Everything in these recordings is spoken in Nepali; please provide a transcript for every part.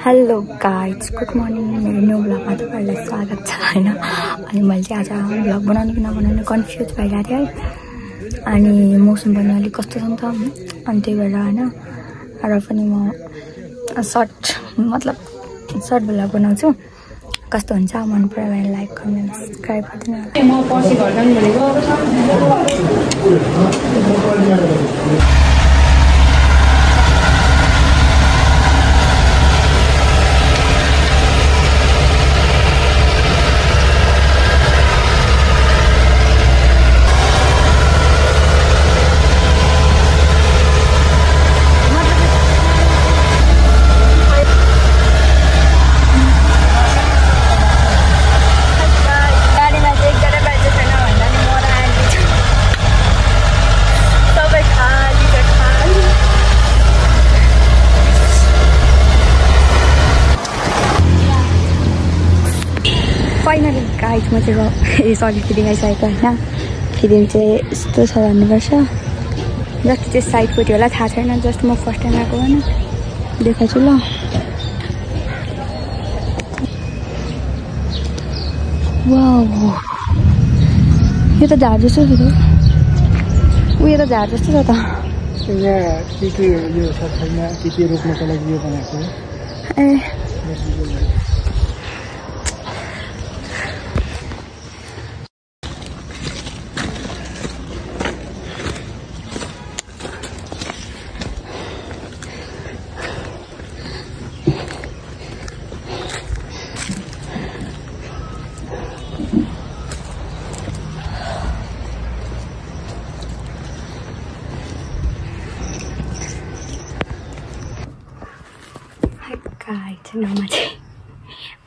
Hello guys, good morning. मेरो न्यू ब्लगमा तपाईँहरूलाई स्वागत छ होइन। अनि मैले चाहिँ आज ब्लग बनाउने कि नबनाउने कन्फ्युज भइरहेको थिएँ है। अनि मौसम पनि अलिक कस्तो छ नि त, अनि त्यही भएर होइन। र पनि म सर्ट ब्लग बनाउँछु। कस्तो हुन्छ मन पऱ्यो भने लाइक कमेन्ट सब्सक्राइब गरिदिनु। म पर्सि घर जानु भनेको। फाइनली गाइज म चाहिँ सरी फिडिङ आइसकेको होइन। फिडिङ चाहिँ यस्तो छ भन्नुपर्छ। जस्तो चाहिँ साइडपट्टि होला थाहा छैन। जस्ट म फर्स्ट टाइम आएको होइन, देखाउँछु ल। वाउ, यो त झार जस्तो छ त। उयो त झार जस्तो छ त। यहाँ के यो छ छैन, के रोक्नको लागि यो बनाएको हो। ए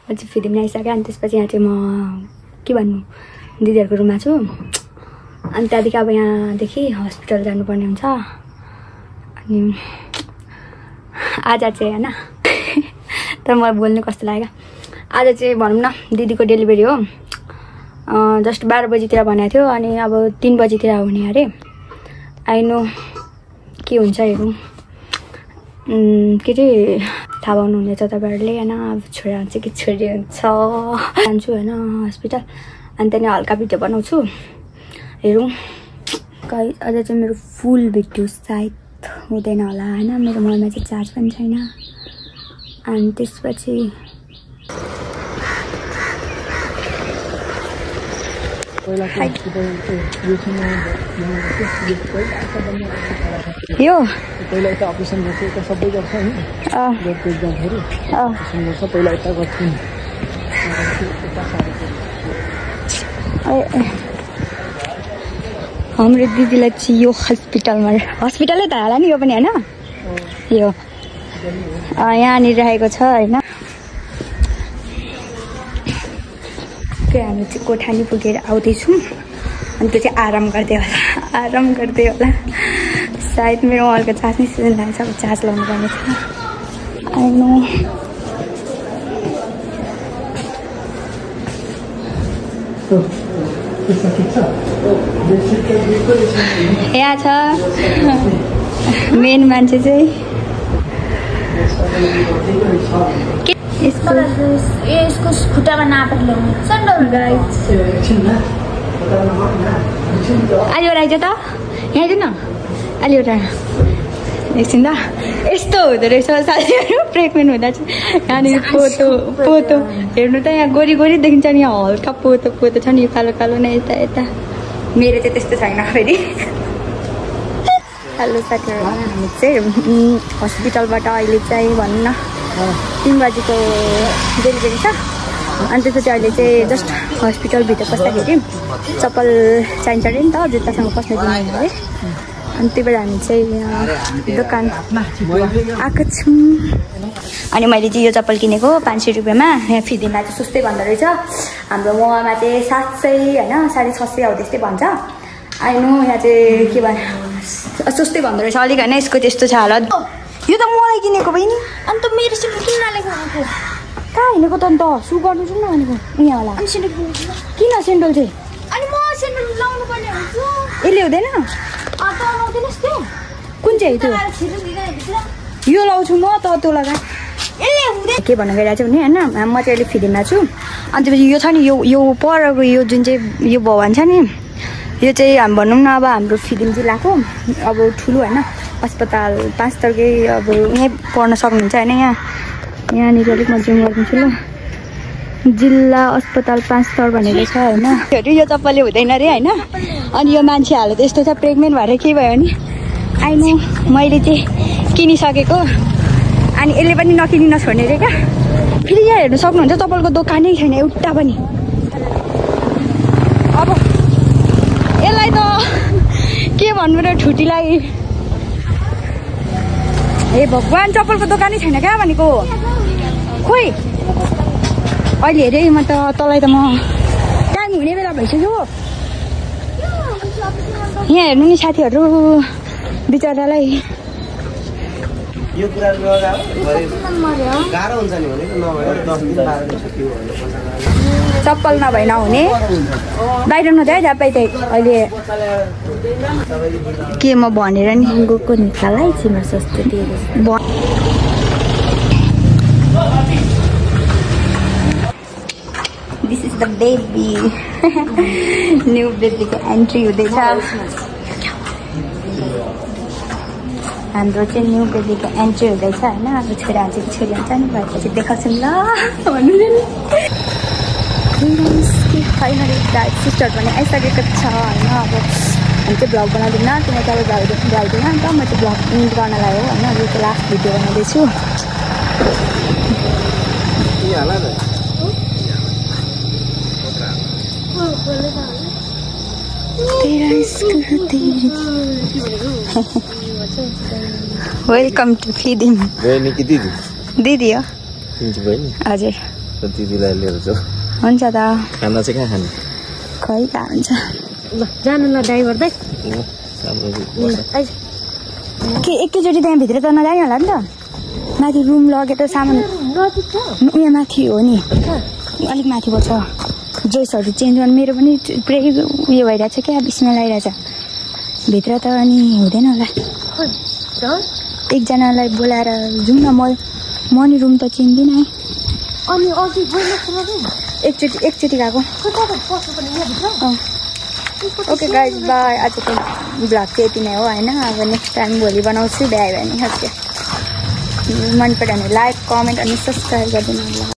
म चाहिँ फिल्म आइसकेँ। अनि त्यसपछि यहाँ चाहिँ म के भन्नु, दिदीहरूको रुममा छु। अनि त्यहाँदेखि अब यहाँदेखि हस्पिटल जानुपर्ने हुन्छ। अनि आज चाहिँ होइन तर मलाई बोल्नु कस्तो लाग्यो। आज चाहिँ भनौँ न दिदीको डेलिभरी हो। जस्ट 12 बजीतिर भनेको थियो। अनि अब 3 बजीतिर हुने अरे। आइनो के हुन्छ हेरौँ। के अरे थाहा पाउनुहुनेछ तपाईँहरूले होइन। अब छोरा हुन्छ कि छोरी हुन्छ। जान्छु होइन हस्पिटल। अनि त्यहाँदेखि हल्का भिडियो बनाउँछु, हेरौँ। गाइस आज चाहिँ मेरो फुल भिडियो सायद हुँदैन होला होइन। मेरो मोबाइलमा चाहिँ चार्ज पनि छैन। अनि त्यसपछि यो पहिला यता अपरेसन गर्छु, यता सबै गर्छ नि। गर्छु जाँदाखेरि अपरेसन गर्छ, पहिला यता गर्छु नि। हाम्रो दिदीलाई चाहिँ यो हस्पिटलमै त होला नि यो पनि होइन। यो यहाँनिर राखेको छ होइन। हामी चाहिँ कोठानी पुगेर आउँदैछौँ। अनि त्यो चाहिँ आराम गर्दै होला। सायद मेरो हल्का चार्ज नै सिजन लाग्छ। अब चार्ज लाउनु पर्ने छ। आइनो यहाँ छ मेन मान्छे चाहिँ। यसको खुट्टामा नापेर ल्याउनु सन्डल गाइस। अलि एउटा आइज त यहाँ आइज न। अलि एउटा एकछिन त। यस्तो हुँदो रहेछ साथीहरू प्रेग्नेन्ट हुँदा चाहिँ। यहाँनिर पोतो हेर्नु त, यहाँ गोरी देखिन्छ नि। यहाँ हल्का पोतो छ नि, यो कालो नै यता। मेरो चाहिँ त्यस्तो छैन फेरि। हेलो साथीहरू, हामी चाहिँ हस्पिटलबाट अहिले चाहिँ भनौँ न 3 बजीको डेलिभरी छ। अनि त्यसपछि अहिले चाहिँ जस्ट हस्पिटलभित्र पस्दाखेरि चप्पल चाहिन्छ अरे नि त, जुत्तासँग पस्न दिनु है। अनि त्यही भएर हामी चाहिँ यहाँ दोकान आएको छौँ। अनि मैले चाहिँ यो चप्पल किनेको 500 रुपियाँमा। यहाँ फिदिममा चाहिँ सुस्तै भन्दो रहेछ। हाम्रो मोबामा चाहिँ 700 होइन 650 हौ त्यस्तै भन्छ। आइनु यहाँ चाहिँ के भन्छ सुस्तै भन्दो रहेछ अलिक होइन। यसको त्यस्तो छ होला। यो त मलाई किनेको बहिनी। अन्त मेरो सेन्डल किन नलेको भनेको? कहाँ हिँडेको त अन्त सु गर्नु जाउँ न भनेको। यहाँ होला। अनि सेन्डल किन सेन्डल चाहिँ? अनि म सेन्डल लाउनु पर्ने हुन्छ। यसले हुँदैन? त लाउँदैनस् त्यो? कुन चाहिँ त्यो? यो लाउँछु म त त्यो लगा। यसले के भन्न गइरहेको छु भने होइन म चाहिँ अहिले फिदिममा छु अनि त्यसपछि यो छ नि यो परको यो जुन चाहिँ यो भवन छ नि यो चाहिँ हामी भनौँ न अब हाम्रो फिदिम जिल्लाको अब ठुलो होइन अस्पताल 5 तर्कै अब यहीँ पढ्न सक्नुहुन्छ होइन यहाँनिर अलिक म जुम गरिदिन्छु ल जिल्ला अस्पताल 5 स्तर भनेको छ होइन यो चप्पलले हुँदैन अरे होइन अनि यो मान्छे हालत यस्तो छ प्रेग्नेन्ट भएर के भयो भने आइनो मैले चाहिँ किनिसकेको अनि यसले पनि नकिनी नछोड्ने रे क्या फेरि यहाँ हेर्नु सक्नुहुन्छ चप्पलको दोकानै छैन एउटा पनि अब यसलाई त के भन्नु र ठुटीलाई ए भगवान् चप्पलको दोकानै छैन क्या भनेको खोइ अहिले हेरेँ म त तँलाई त म टाइम हुने बेला भइसक्यो यहाँ हेर्नु नि साथीहरू बिचरालाई यो कुरा गाह्रो हुन्छ नि भनेको नभएर 10 दिन 12 दिन छुट्टी भयो चप्पल नभए नहुने बाहिर नजाए जापाइ चाहिँ अहिले के म भनेर नि गएको निकालाई छिमा सस्तो दिएको this is the baby new बेबीको एन्ट्री हुँदैछ हाम्रो चाहिँ न्यू बेबीको एन्ट्री हुँदैछ होइन अब छोरा चाहिँ छोरी हुन्छ नि भएपछि देखाउँछौँ ल भन्नु फाइनली सिस्टर पनि आइसकेको छ होइन अब हामी चाहिँ भ्लग बनाउँदैन किनकि अब भ्याउँदैन नि त म चाहिँ भ्लग इन्ड गर्नलाई हो होइन यो चाहिँ लास्ट भिडियो बनाउँदैछु वेलकम टु फिदिम दिदी हो हजुर दिदीलाई लिएर जाऊ हुन्छ त खाना चाहिँ कहाँ खाने खै कहाँ हुन्छ ल जानु ल ड्राइभर दाइ के एकैचोटि त्यहाँभित्र त नजाने होला नि त माथि रुम लगेर सामान उयो माथि हो नि अलिक माथि पर्छ ड्रेसहरू चेन्ज गर्नु मेरो पनि पुरै उयो भइरहेछ क्या बिचमा लगाइरहेछ भित्र त अनि हुँदैन होला एकजनालाई बोलाएर जाउँ न म नि रुम त चिन्दिनँ है अनि अघि एकचोटि गएको ओके गाइज बाई आजको भ्लग चाहिँ यति नै हो होइन अब नेक्स्ट टाइम भोलि बनाउँछु भ्यायो भने ओके मन पऱ्यो भने लाइक कमेन्ट अनि सब्सक्राइब गरिदिनु होला